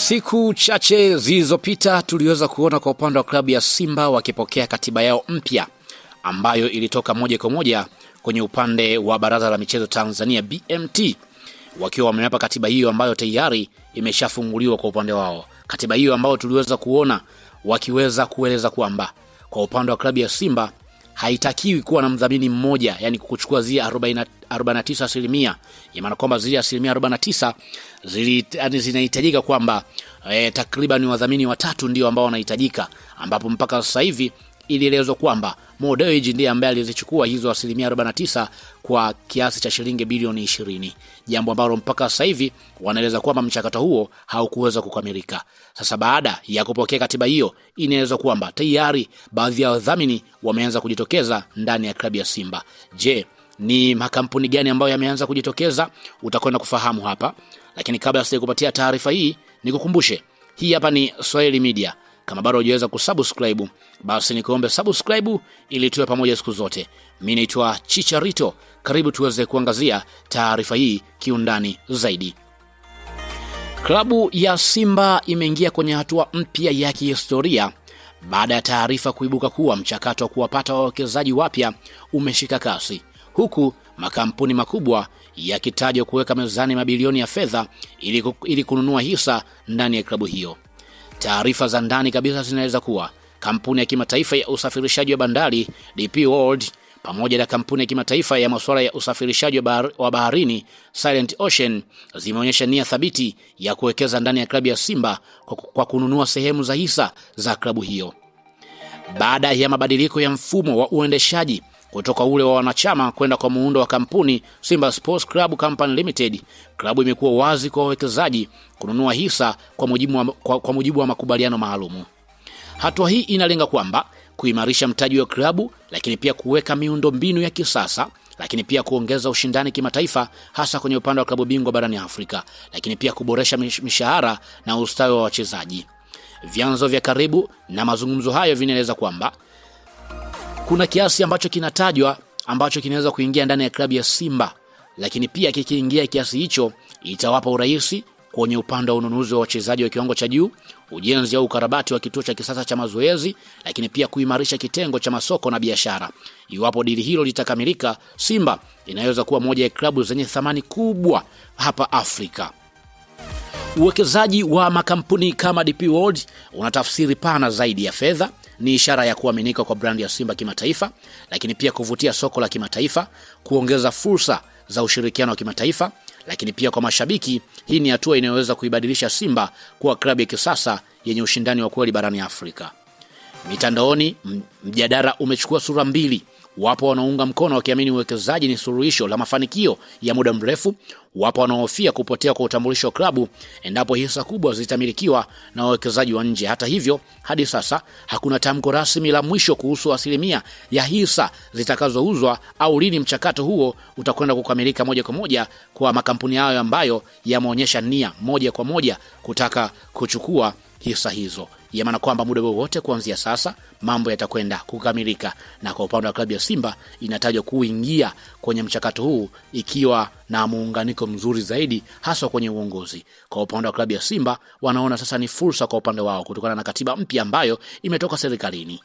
Siku chache zilizopita tuliweza kuona kwa upande wa klabu ya Simba wakipokea katiba yao mpya ambayo ilitoka moja kwa moja kwenye upande wa Baraza la Michezo Tanzania BMT, wakiwa wameapa katiba hiyo ambayo tayari imeshafunguliwa kwa upande wao. Katiba hiyo ambayo tuliweza kuona wakiweza kueleza kwamba kwa upande wa klabu ya Simba haitakiwi kuwa na mdhamini mmoja, yani kuchukua zile 49%, maana kwamba zile 49% zinahitajika kwamba takriban wadhamini watatu ndio ambao wanahitajika, ambapo mpaka sasa hivi ilielezwa kwamba Mo Dewji ndiye ambaye alizichukua hizo 49% kwa kiasi cha shilingi bilioni 20, jambo ambalo mpaka sasa hivi wanaeleza kwamba mchakato huo haukuweza kukamilika. Sasa baada ya kupokea katiba hiyo, inaelezwa kwamba tayari baadhi ya wadhamini wameanza kujitokeza ndani ya klabu ya Simba. Je, ni makampuni gani ambayo yameanza kujitokeza? Utakwenda kufahamu hapa, lakini kabla sijakupatia taarifa hii nikukumbushe, hii hapa ni Swahili Media. Kama bado hujaweza kusubscribe, basi nikuombe subscribe ili tuwe pamoja siku zote. Mimi naitwa Chicharito, karibu tuweze kuangazia taarifa hii kiundani zaidi. Klabu ya Simba imeingia kwenye hatua mpya ya kihistoria baada ya taarifa kuibuka kuwa mchakato wa kuwapata wawekezaji wapya umeshika kasi, huku makampuni makubwa yakitajwa kuweka mezani mabilioni ya fedha ili kununua hisa ndani ya klabu hiyo. Taarifa za ndani kabisa zinaweza kuwa kampuni ya kimataifa ya usafirishaji wa bandari DP World pamoja na kampuni ya kimataifa ya masuala ya usafirishaji wa baharini Silent Ocean zimeonyesha nia thabiti ya kuwekeza ndani ya klabu ya Simba kwa kununua sehemu za hisa za klabu hiyo. Baada ya mabadiliko ya mfumo wa uendeshaji kutoka ule wa wanachama kwenda kwa muundo wa kampuni Simba Sports Club Company Limited, klabu imekuwa wazi kwa wawekezaji kununua hisa kwa mujibu wa makubaliano maalumu. Hatua hii inalenga kwamba kuimarisha mtaji wa klabu, lakini pia kuweka miundo mbinu ya kisasa, lakini pia kuongeza ushindani kimataifa hasa kwenye upande wa klabu bingwa barani Afrika, lakini pia kuboresha mishahara na ustawi wa wachezaji. Vyanzo vya karibu na mazungumzo hayo vinaeleza kwamba kuna kiasi ambacho kinatajwa ambacho kinaweza kuingia ndani ya klabu ya Simba, lakini pia kikiingia kiasi hicho itawapa urahisi kwenye upande wa ununuzi wa wachezaji wa kiwango cha juu, ujenzi au ukarabati wa kituo cha kisasa cha mazoezi, lakini pia kuimarisha kitengo cha masoko na biashara. Iwapo dili hilo litakamilika, Simba inaweza kuwa moja ya klabu zenye thamani kubwa hapa Afrika. Uwekezaji wa makampuni kama DP World unatafsiri pana zaidi ya fedha. Ni ishara ya kuaminika kwa brand ya Simba kimataifa, lakini pia kuvutia soko la kimataifa, kuongeza fursa za ushirikiano wa kimataifa, lakini pia kwa mashabiki. Hii ni hatua inayoweza kuibadilisha Simba kuwa klabu ya kisasa yenye ushindani wa kweli barani Afrika. Mitandaoni mjadala umechukua sura mbili. Wapo wanaunga mkono wakiamini uwekezaji ni suluhisho la mafanikio ya muda mrefu. Wapo wanaohofia kupotea kwa utambulisho wa klabu endapo hisa kubwa zitamilikiwa na wawekezaji wa nje. Hata hivyo, hadi sasa hakuna tamko rasmi la mwisho kuhusu asilimia ya hisa zitakazouzwa au lini mchakato huo utakwenda kukamilika moja kwa moja kwa makampuni hayo ambayo yameonyesha nia moja kwa moja kutaka kuchukua hisa hizo. Maana kwamba muda wote kuanzia sasa mambo yatakwenda kukamilika, na kwa upande wa klabu ya Simba inatajwa kuingia kwenye mchakato huu ikiwa na muunganiko mzuri zaidi hasa kwenye uongozi. Kwa upande wa klabu ya Simba wanaona sasa ni fursa kwa upande wao kutokana na katiba mpya ambayo imetoka serikalini.